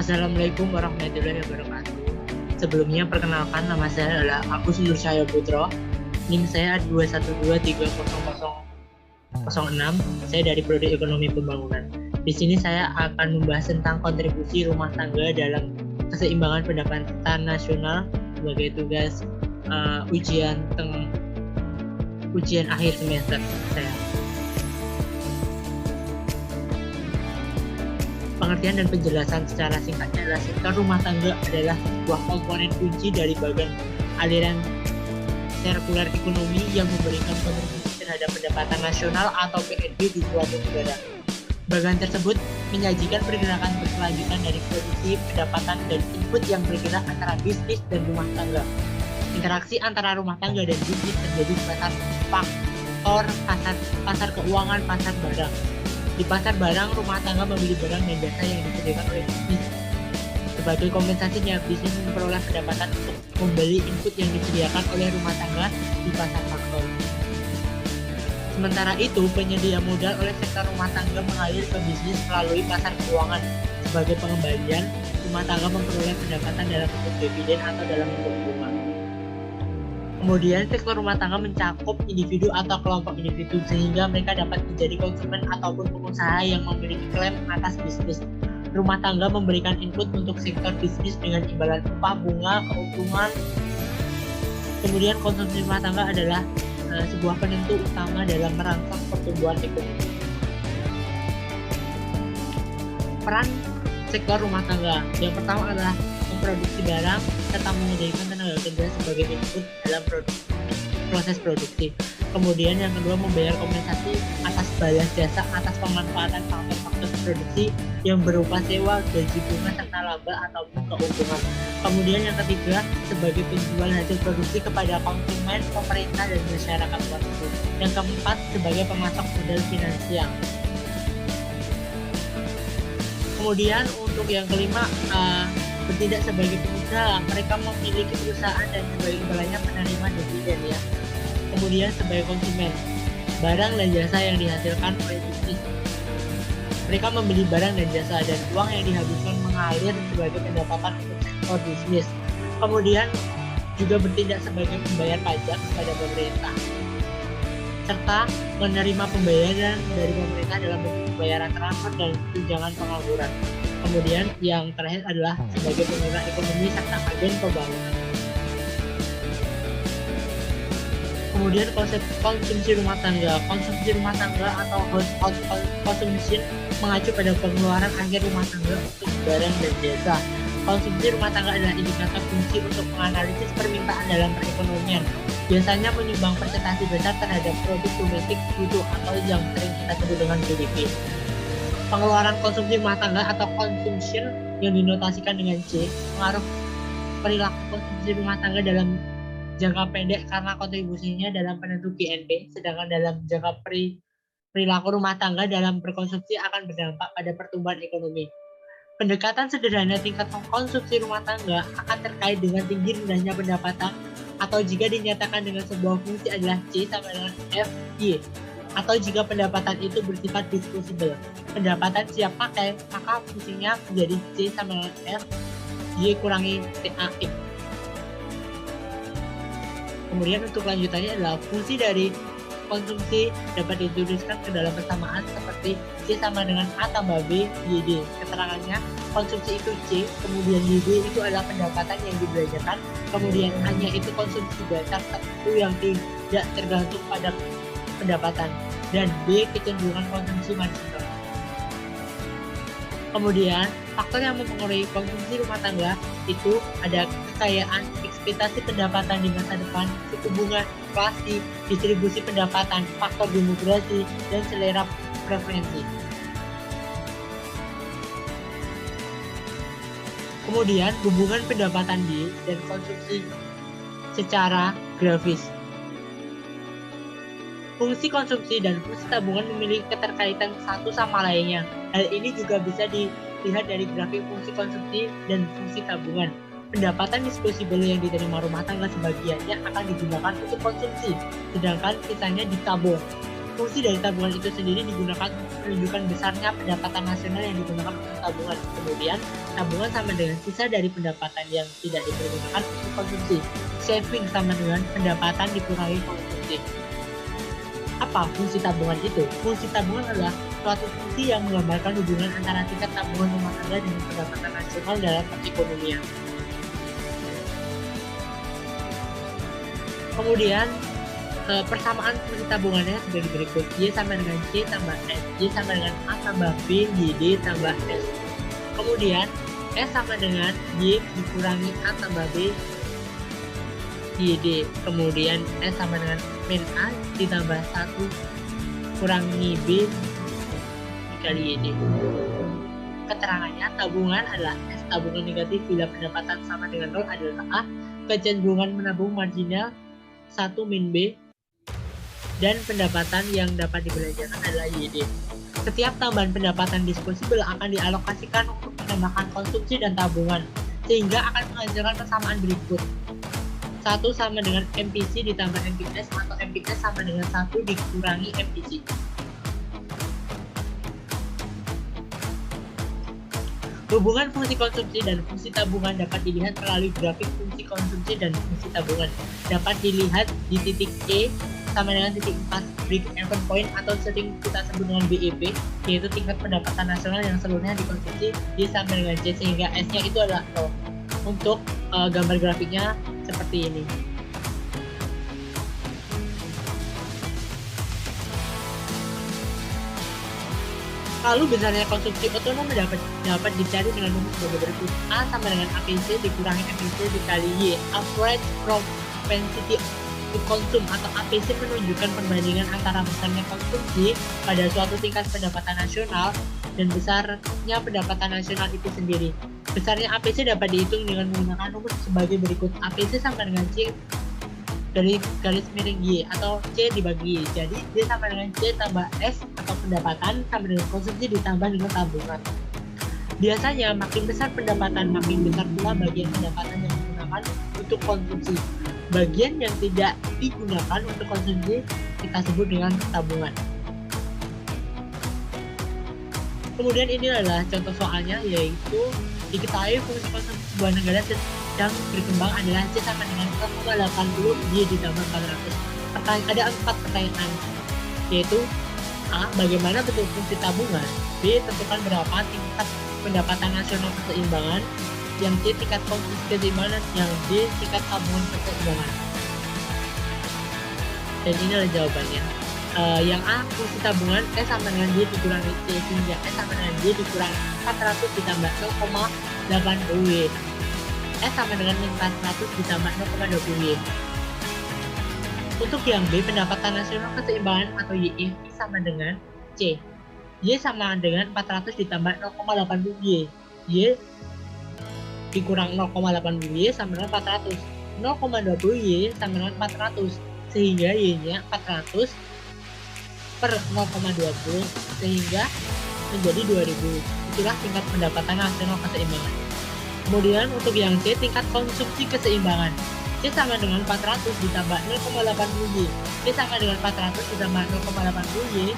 Assalamualaikum warahmatullahi wabarakatuh. Sebelumnya perkenalkan, nama saya adalah Agus Nur Cahyo Putro. NIM saya 212300006. Saya dari Prodi Ekonomi Pembangunan. Di sini saya akan membahas tentang kontribusi rumah tangga dalam keseimbangan pendapatan nasional sebagai tugas ujian akhir semester saya. Pengertian dan penjelasan secara singkatnya adalah sektor rumah tangga adalah sebuah komponen kunci dari bagian aliran sirkular ekonomi yang memberikan kontribusi terhadap pendapatan nasional atau PNB di suatu negara. Bagian tersebut menyajikan pergerakan berkelanjutan dari produksi, pendapatan, dan input yang bergerak antara bisnis dan rumah tangga. Interaksi antara rumah tangga dan bisnis terjadi pasar faktor pasar keuangan, pasar barang. Di pasar barang, rumah tangga membeli barang dan jasa yang disediakan oleh bisnis. Sebagai kompensasinya, bisnis memperoleh pendapatan untuk membeli input yang disediakan oleh rumah tangga di pasar faktor. Sementara itu, penyedia modal oleh sektor rumah tangga mengalir ke bisnis melalui pasar keuangan. Sebagai pengembalian, rumah tangga memperoleh pendapatan dalam bentuk dividen atau dalam bentuk bunga. Kemudian, sektor rumah tangga mencakup individu atau kelompok individu sehingga mereka dapat menjadi konsumen ataupun pengusaha yang memiliki klaim atas bisnis. Rumah tangga memberikan input untuk sektor bisnis dengan imbalan upah, bunga, keuntungan. Kemudian, konsumsi rumah tangga adalah sebuah penentu utama dalam merangsang pertumbuhan ekonomi. Peran sektor rumah tangga yang pertama adalah memproduksi barang serta menyediakan tenaga kerja sebagai input dalam proses produksi. Kemudian yang kedua, membayar kompensasi atas balas jasa atas pemanfaatan faktor-faktor produksi yang berupa sewa, gaji bunga, serta laba ataupun keuntungan. Kemudian yang ketiga, sebagai penjual hasil produksi kepada konsumen, pemerintah, dan masyarakat luas. Yang keempat, sebagai pemasok modal finansial. Kemudian untuk yang kelima, bertindak sebagai pengusaha. Mereka memiliki perusahaan dan sebagai imbalannya menerima dividen ya. Kemudian sebagai konsumen, barang dan jasa yang dihasilkan oleh bisnis. Mereka membeli barang dan jasa dan uang yang dihabiskan mengalir sebagai pendapatan untuk sektor bisnis. Kemudian juga bertindak sebagai pembayar pajak kepada pemerintah, serta menerima pembayaran dari pemerintah dalam bentuk pembayaran transfer dan tunjangan pengangguran. Kemudian yang terakhir adalah sebagai penggerak ekonomi serta agen pembangunan. Kemudian konsep konsumsi rumah tangga. Konsumsi rumah tangga atau household consumption mengacu pada pengeluaran akhir rumah tangga untuk barang dan jasa. Konsumsi rumah tangga adalah indikator kunci untuk menganalisis permintaan dalam perekonomian. Biasanya menyumbang persentase besar terhadap produk domestik bruto atau yang sering kita sebut dengan GDP. Pengeluaran konsumsi rumah tangga atau consumption yang dinotasikan dengan C mengaruh perilaku konsumsi rumah tangga dalam jangka pendek karena kontribusinya dalam penentu GNP, sedangkan dalam jangka perilaku rumah tangga dalam berkonsumsi akan berdampak pada pertumbuhan ekonomi. Pendekatan sederhana tingkat konsumsi rumah tangga akan terkait dengan tinggi rendahnya pendapatan atau jika dinyatakan dengan sebuah fungsi adalah C sama dengan F, Y. Atau jika pendapatan itu bersifat disposable, pendapatan siap pakai, maka fungsinya menjadi C sama dengan F, Y kurangi TAX. Kemudian untuk lanjutannya adalah fungsi dari konsumsi dapat dituliskan ke dalam persamaan seperti C sama dengan A tambah B, YD. Keterangannya, konsumsi itu C, kemudian YD itu adalah pendapatan yang dibelanjakan, kemudian hanya itu konsumsi dasar tertentu yang tidak tergantung pada pendapatan, dan B kecenderungan konsumsi marginal. Kemudian faktor yang mempengaruhi konsumsi rumah tangga itu ada kekayaan, ekspektasi pendapatan di masa depan, suku bunga, inflasi, distribusi pendapatan, faktor demografi, dan selera preferensi. Kemudian hubungan pendapatan dan konsumsi secara grafis. Fungsi konsumsi dan fungsi tabungan memiliki keterkaitan satu sama lainnya. Hal ini juga bisa dilihat dari grafik fungsi konsumsi dan fungsi tabungan. Pendapatan disposable yang diterima rumah tangga sebagiannya akan digunakan untuk konsumsi, sedangkan sisanya ditabung. Fungsi dari tabungan itu sendiri digunakan untuk menunjukkan besarnya pendapatan nasional yang digunakan untuk tabungan. Kemudian, tabungan sama dengan sisa dari pendapatan yang tidak dipergunakan untuk konsumsi. Saving sama dengan pendapatan dikurangi konsumsi. Apa fungsi tabungan itu? Fungsi tabungan adalah suatu fungsi yang menggambarkan hubungan antara tingkat tabungan rumah tangga dengan pendapatan nasional dalam perekonomian. Kemudian, persamaan fungsi tabungannya sebagai berikut. Y sama dengan C tambah S. Y sama dengan A tambah B, YD tambah S. Kemudian, S sama dengan Y dikurangi A tambah B, YD. Kemudian, S sama dengan min A ditambah 1 kurangi B dikali YD. Keterangannya, tabungan adalah S. Tabungan negatif bila pendapatan sama dengan 0 adalah A. Kecenderungan menabung marginal 1 min B. Dan pendapatan yang dapat dibelanjakan adalah YD. Setiap tambahan pendapatan disposable akan dialokasikan untuk menambahkan konsumsi dan tabungan, sehingga akan menghasilkan persamaan berikut. 1 sama dengan MPC ditambah MPS atau MPS sama dengan 1 dikurangi MPC. Hubungan fungsi konsumsi dan fungsi tabungan dapat dilihat melalui grafik fungsi konsumsi dan fungsi tabungan. Dapat dilihat di titik E sama dengan titik 4 break-even point atau sering kita sebut dengan BEP, yaitu tingkat pendapatan nasional yang seluruhnya dikonsumsi. D sama dengan C sehingga S-nya itu adalah 0. Untuk gambar grafiknya seperti ini. Lalu besarnya konsumsi otonom dapat dicari dengan rumus sebagai berikut. A sama dengan APC dikurangi MPC dikali Y. Average propensity to consume atau APC menunjukkan perbandingan antara besarnya konsumsi pada suatu tingkat pendapatan nasional dan besarnya pendapatan nasional itu sendiri. Besarnya APC dapat dihitung dengan menggunakan rumus sebagai berikut. APC sama dengan C dari garis miring Y atau C dibagi Y. Jadi D sama dengan C tambah S atau pendapatan sama dengan konsumsi ditambah dengan tabungan. Biasanya makin besar pendapatan, makin besar pula bagian pendapatan yang digunakan untuk konsumsi. Bagian yang tidak digunakan untuk konsumsi kita sebut dengan tabungan. Kemudian ini adalah contoh soalnya, yaitu diketahui fungsi konsumsi sebuah negara sedang berkembang adalah C sama dengan 0,80 Y ditambah 400. Ada 4 pertanyaan, yaitu A. Bagaimana bentuk fungsi tabungan? B. Tentukan berapa tingkat pendapatan nasional keseimbangan? Yang C. Tingkat konsumsi keseimbangan. Yang D. Tingkat tabungan keseimbangan. Dan ini adalah jawabannya. Yang A. Fungsi tabungan S sama dengan D dikurangi C sehingga S sama dengan D dikurangi 400 ditambah 0,80 Y. S sama dengan 400 ditambah 0,20 Y. Untuk yang B, pendapatan nasional keseimbangan atau YI sama dengan C. Y sama dengan 400 ditambah 0,80 Y. Y dikurang 0,80 Y sama dengan 400. 0,20 Y sama dengan 400. Sehingga Y-nya 400 per 0,20 sehingga menjadi 2000. Itulah tingkat pendapatan nasional keseimbangan. Kemudian untuk yang C, tingkat konsumsi keseimbangan. C sama dengan 400 ditambah 0,80 Y. C sama dengan 400 ditambah 0,80 Y.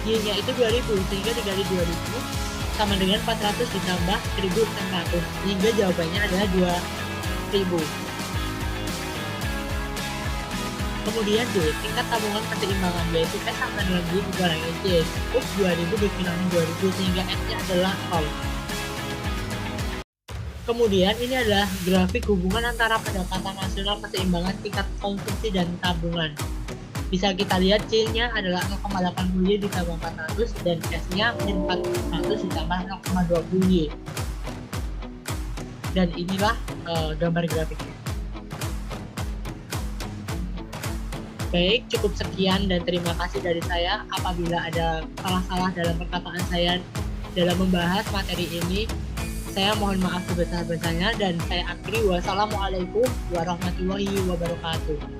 Y-nya itu 2000 sehingga dikali 2000 sama dengan 400 ditambah 1600 sehingga jawabannya adalah 2000. Kemudian D, tingkat tabungan keseimbangan, yaitu S sama dengan D dikurangi C. Cukup 2000 dikurangi 2000 sehingga S-nya adalah 0. Kemudian ini adalah grafik hubungan antara pendapatan nasional keseimbangan tingkat konsumsi dan tabungan. Bisa kita lihat C-nya adalah 0,80 Y ditambah 400 dan S-nya 400 ditambah 0,20 Y. Dan inilah gambar grafiknya. Baik, cukup sekian dan terima kasih dari saya. Apabila ada salah-salah dalam perkataan saya dalam membahas materi ini, saya mohon maaf sebesar-besarnya dan saya akhiri. Wassalamualaikum warahmatullahi wabarakatuh.